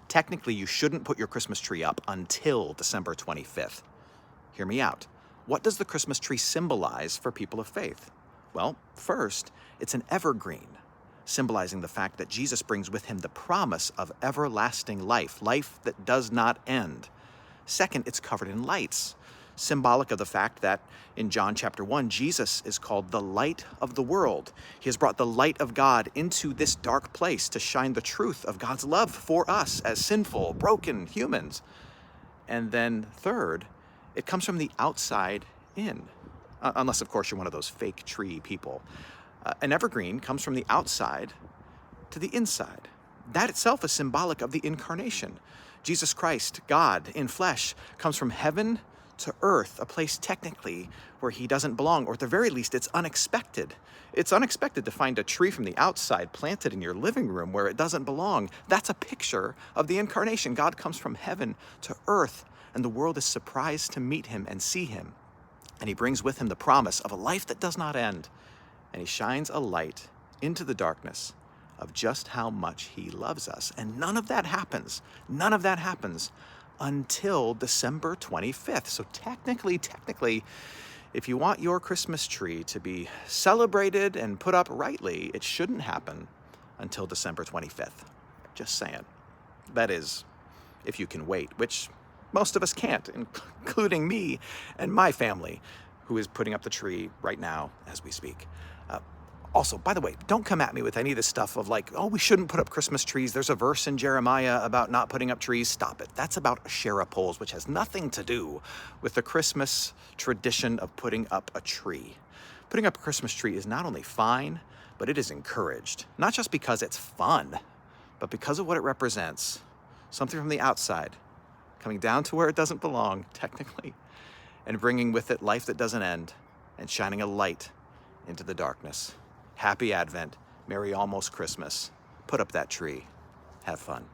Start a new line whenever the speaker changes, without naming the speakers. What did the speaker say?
Technically, you shouldn't put your Christmas tree up until December 25th. Hear me out. What does the Christmas tree symbolize for people of faith? Well, first, it's an evergreen, symbolizing the fact that Jesus brings with him the promise of everlasting life, life that does not end. Second, it's covered in lights, symbolic of the fact that in John chapter 1, Jesus is called the light of the world. He has brought the light of God into this dark place to shine the truth of God's love for us as sinful, broken humans. And then third, it comes from the outside in, unless, of course, you're one of those fake tree people. An evergreen comes from the outside to the inside. That itself is symbolic of the incarnation. Jesus Christ, God in flesh, comes from heaven to earth, a place technically where he doesn't belong, or at the very least, it's unexpected. It's unexpected to find a tree from the outside planted in your living room where it doesn't belong. That's a picture of the incarnation. God comes from heaven to earth, and the world is surprised to meet him and see him. And he brings with him the promise of a life that does not end. And he shines a light into the darkness of just how much he loves us. And none of that happens until December 25th. So technically, if you want your Christmas tree to be celebrated and put up rightly, it shouldn't happen until December 25th. Just saying. That is, if you can wait, which most of us can't, including me and my family, who is putting up the tree right now as we speak. Also, by the way, don't come at me with any of this stuff of like, oh, we shouldn't put up Christmas trees. There's a verse in Jeremiah about not putting up trees. Stop it. That's about Asherah poles, which has nothing to do with the Christmas tradition of putting up a tree. Putting up a Christmas tree is not only fine, but it is encouraged. Not just because it's fun, but because of what it represents. Something from the outside, coming down to where it doesn't belong, technically, and bringing with it life that doesn't end and shining a light into the darkness. Happy Advent. Merry almost Christmas. Put up that tree. Have fun.